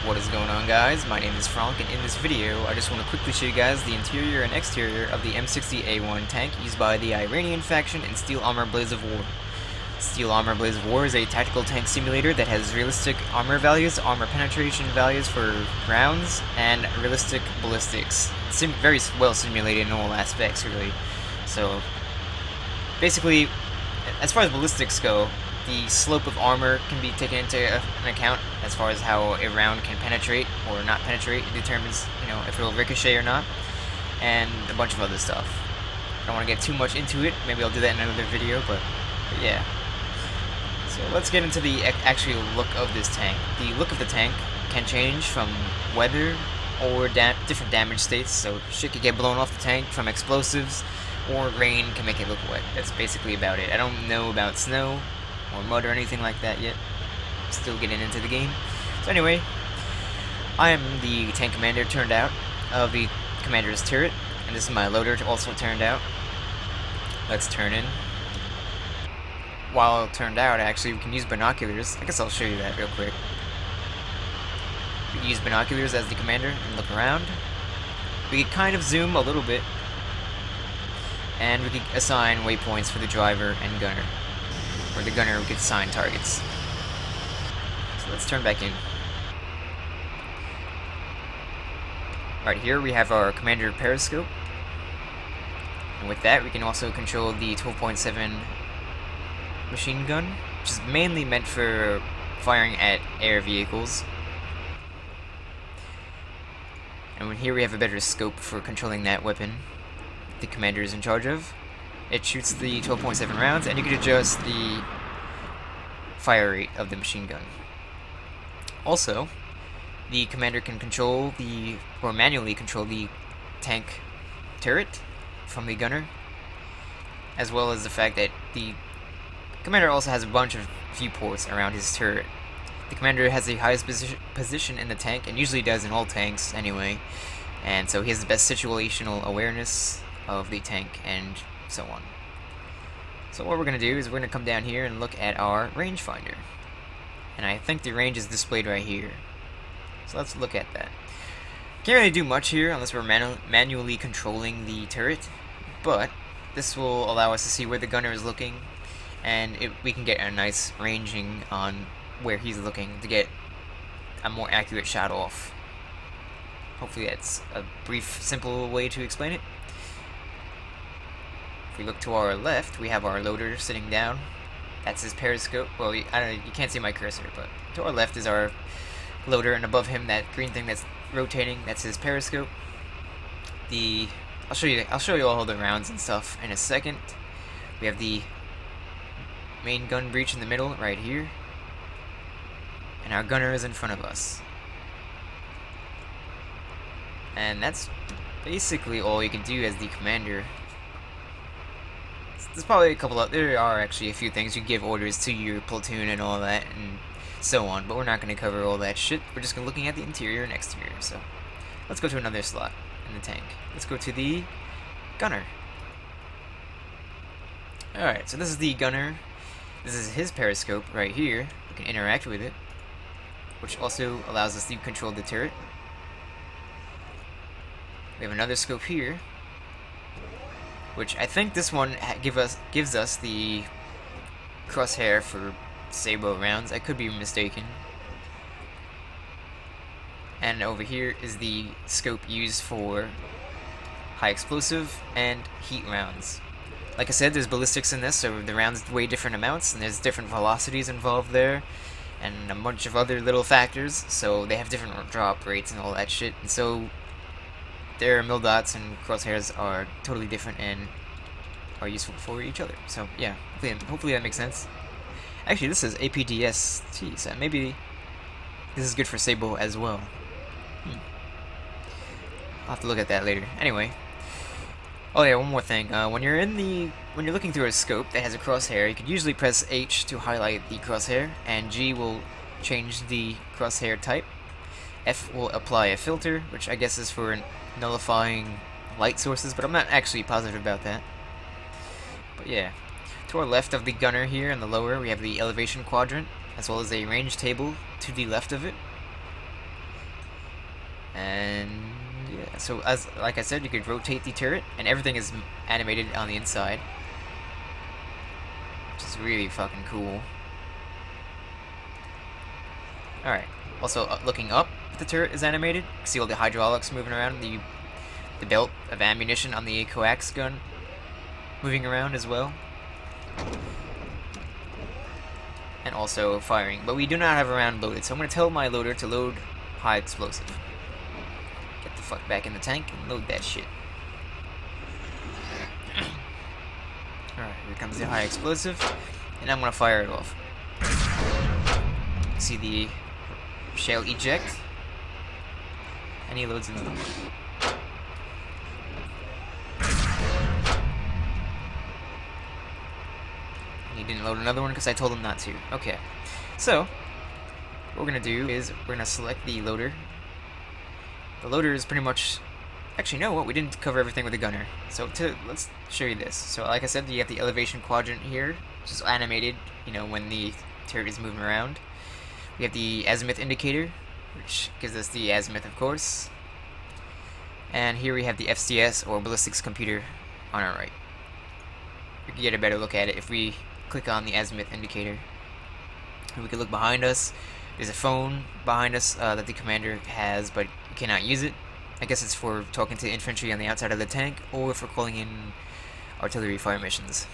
What is going on, guys? My name is Frank, and in this video I just want to quickly show you guys the interior and exterior of the M60A1 tank used by the Iranian faction in Steel Armor Blaze of War. Steel Armor Blaze of War is a tactical tank simulator that has realistic armor values, armor penetration values for rounds, and realistic ballistics. Very well simulated in all aspects, really. So, basically, as far as ballistics go, the slope of armor can be taken into an account as far as how a round can penetrate or not penetrate. It determines, if it will ricochet or not, and a bunch of other stuff. I don't want to get too much into it. Maybe I'll do that in another video, but yeah. So let's get into the actual look of this tank. The look of the tank can change from weather or different damage states. So shit could get blown off the tank from explosives, or rain can make it look wet. That's basically about it. I don't know about snow or mud or anything like that yet. Still getting into the game. So anyway, I am the tank commander turned out of the commander's turret, and this is my loader also turned out. Let's turn in. While turned out, actually, we can use binoculars. I guess I'll show you that real quick. We can use binoculars as the commander and look around. We can kind of zoom a little bit, and we can assign waypoints for the driver and gunner. Or the gunner could assign targets. So let's turn back in. Right here we have our commander periscope. And with that we can also control the 12.7 machine gun, which is mainly meant for firing at air vehicles. And here we have a better scope for controlling that weapon the commander is in charge of. It shoots the 12.7 rounds, and you can adjust the fire rate of the machine gun. Also, the commander can manually control the tank turret from the gunner, as well as the fact that the commander also has a bunch of viewports around his turret. The commander has the highest position in the tank, and usually does in all tanks anyway, and so he has the best situational awareness of the tank and so on. So what we're going to do is we're going to come down here and look at our rangefinder. And I think the range is displayed right here. So let's look at that. Can't really do much here unless we're manually controlling the turret, but this will allow us to see where the gunner is looking, and we can get a nice ranging on where he's looking to get a more accurate shot off. Hopefully that's a brief, simple way to explain it. If we look to our left, we have our loader sitting down. That's his periscope. Well, I don't know, you can't see my cursor, but to our left is our loader, and above him, that green thing that's rotating, that's his periscope. I'll show you all the rounds and stuff in a second. We have the main gun breech in the middle, right here, and our gunner is in front of us. And that's basically all you can do as the commander. There's probably there are actually a few things. You can give orders to your platoon and all that and so on, but we're not going to cover all that shit. We're just looking at the interior and exterior. So let's go to another slot in the tank. Let's go to the gunner. Alright, so this is the gunner. This is his periscope right here. We can interact with it, which also allows us to control the turret. We have another scope here, which I think this one gives us the crosshair for sabot rounds. I could be mistaken. And over here is the scope used for high explosive and heat rounds. Like I said, there's ballistics in this, so the rounds weigh different amounts, and there's different velocities involved there, and a bunch of other little factors, so they have different drop rates and all that shit, and so their mil dots and crosshairs are totally different and are useful for each other. So yeah, hopefully that makes sense. Actually, this is APDST, so maybe this is good for sabot as well. I'll have to look at that later. Anyway, oh yeah, one more thing. When you're looking through a scope that has a crosshair, you can usually press H to highlight the crosshair, and G will change the crosshair type. F will apply a filter, which I guess is for nullifying light sources, but I'm not actually positive about that. But yeah, to our left of the gunner here in the lower, we have the elevation quadrant, as well as a range table to the left of it. And yeah, so as like I said, you could rotate the turret, and everything is animated on the inside, which is really fucking cool. Alright, also looking up, the turret is animated. You can see all the hydraulics moving around, the belt of ammunition on the coax gun moving around as well. And also firing, but we do not have a round loaded, so I'm going to tell my loader to load high explosive. Get the fuck back in the tank and load that shit. Alright, here comes the high explosive, and I'm going to fire it off. See the shell eject, and he loads another one. He didn't load another one because I told him not to. Okay, so what we're gonna do is we're gonna select the loader. The loader is pretty much, actually, no, what? We didn't cover everything with the gunner. So let's show you this. So like I said, you have the elevation quadrant here, which is animated, you know, when the turret is moving around. We have the Azimuth Indicator, which gives us the azimuth, of course. And here we have the FCS, or ballistics computer, on our right. We can get a better look at it if we click on the Azimuth Indicator. And we can look behind us. There's a phone behind us that the commander has, but you cannot use it. I guess it's for talking to infantry on the outside of the tank, or for calling in artillery fire missions.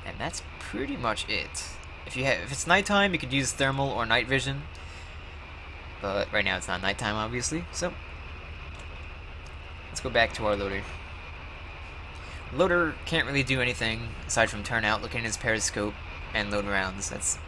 And that's pretty much it. If it's nighttime, you could use thermal or night vision, but right now it's not nighttime, obviously. So let's go back to our loader. Loader can't really do anything aside from turn out, look in his periscope, and load rounds. That's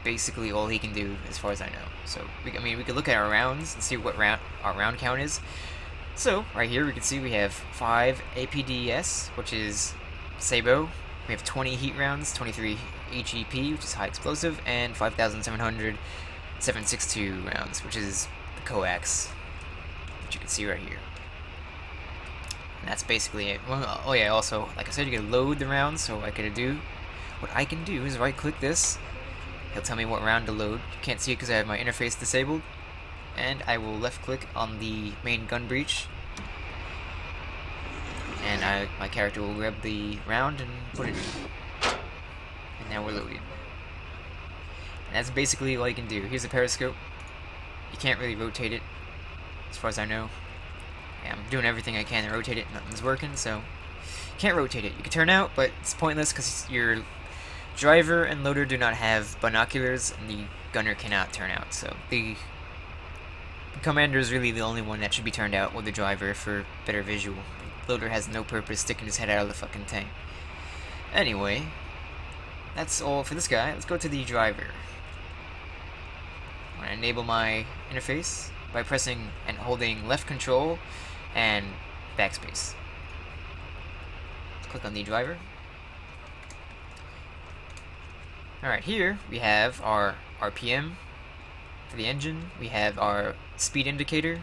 basically all he can do, as far as I know. So we could look at our rounds and see what our round count is. So right here we can see we have 5 APDS, which is SABO. We have 20 heat rounds, 23 HEP, which is high explosive, and 5,700 7.62 rounds, which is the coax, which you can see right here. And that's basically it. Well, oh yeah, also, like I said, you can load the rounds, so what I can do is right-click this. He'll tell me what round to load. You can't see it because I have my interface disabled. And I will left-click on the main gun breech. And my character will grab the round and put it in. And now we're loaded. And that's basically all you can do. Here's a periscope. You can't really rotate it, as far as I know. Yeah, I'm doing everything I can to rotate it, nothing's working, so you can't rotate it. You can turn out, but it's pointless because your driver and loader do not have binoculars, and the gunner cannot turn out. So the commander is really the only one that should be turned out, with the driver for better visual. The loader has no purpose sticking his head out of the fucking tank. Anyway, that's all for this guy. Let's go to the driver. I'm going to enable my interface by pressing and holding left control and backspace. Let's click on the driver. Alright, here we have our RPM for the engine. We have our speed indicator.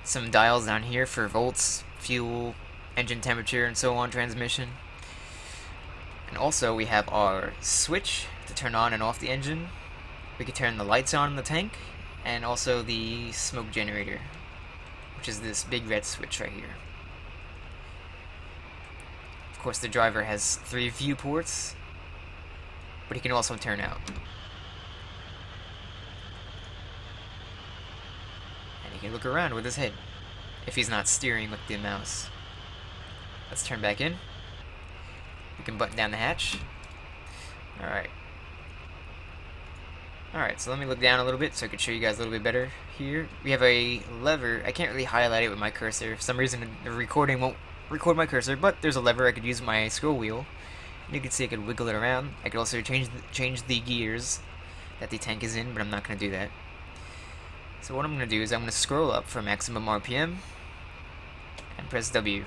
Some dials down here for volts, fuel, engine temperature, and so on, transmission. And also we have our switch to turn on and off the engine. We can turn the lights on in the tank, and also the smoke generator, which is this big red switch right here. Of course, the driver has 3 viewports, but he can also turn out. And he can look around with his head, if he's not steering with the mouse. Let's turn back in. We can button down the hatch. Alright. Alright, so let me look down a little bit so I can show you guys a little bit better here. We have a lever. I can't really highlight it with my cursor. For some reason, the recording won't record my cursor, but there's a lever I could use with my scroll wheel. And you can see I could wiggle it around. I could also change the gears that the tank is in, but I'm not going to do that. So what I'm going to do is I'm going to scroll up for maximum RPM and press W.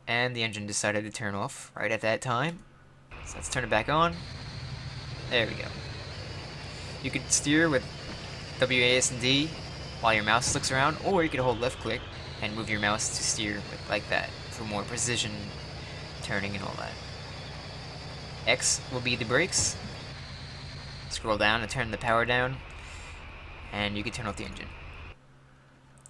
And the engine decided to turn off right at that time. So let's turn it back on. There we go. You could steer with WASD while your mouse clicks around, or you could hold left click and move your mouse to steer with, like that, for more precision turning and all that. X will be the brakes. Scroll down to turn the power down. and you can turn off the engine.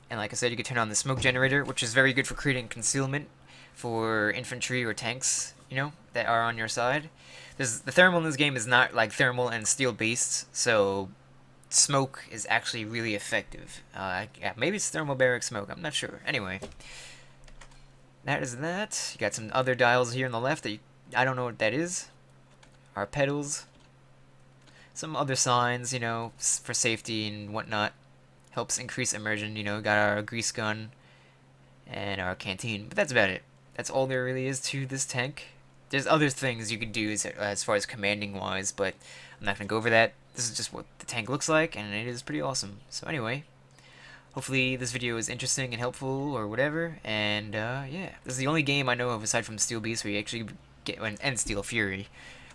And like I said, you can turn on the smoke generator, which is very good for creating concealment for infantry or tanks, you know, that are on your side. The thermal in this game is not like thermal and steel based, so smoke is actually really effective. Yeah, maybe it's thermobaric smoke, I'm not sure. Anyway, that is that. You got some other dials here on the left that I don't know what that is. Our pedals. Some other signs, you know, for safety and whatnot. Helps increase immersion, you know, got our grease gun and our canteen. But that's about it. That's all there really is to this tank. There's other things you could do as far as commanding wise, but I'm not going to go over that. This is just what the tank looks like, and it is pretty awesome. So anyway, hopefully this video is interesting and helpful or whatever, and yeah. This is the only game I know of aside from Steel Beast where you actually get, and Steel Fury,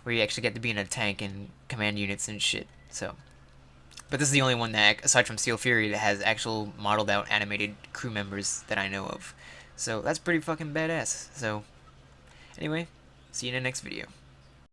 where you actually get to be in a tank and command units and shit. So, but this is the only one that, aside from Steel Fury, that has actual modeled out animated crew members that I know of. So that's pretty fucking badass. So, anyway, see you in the next video.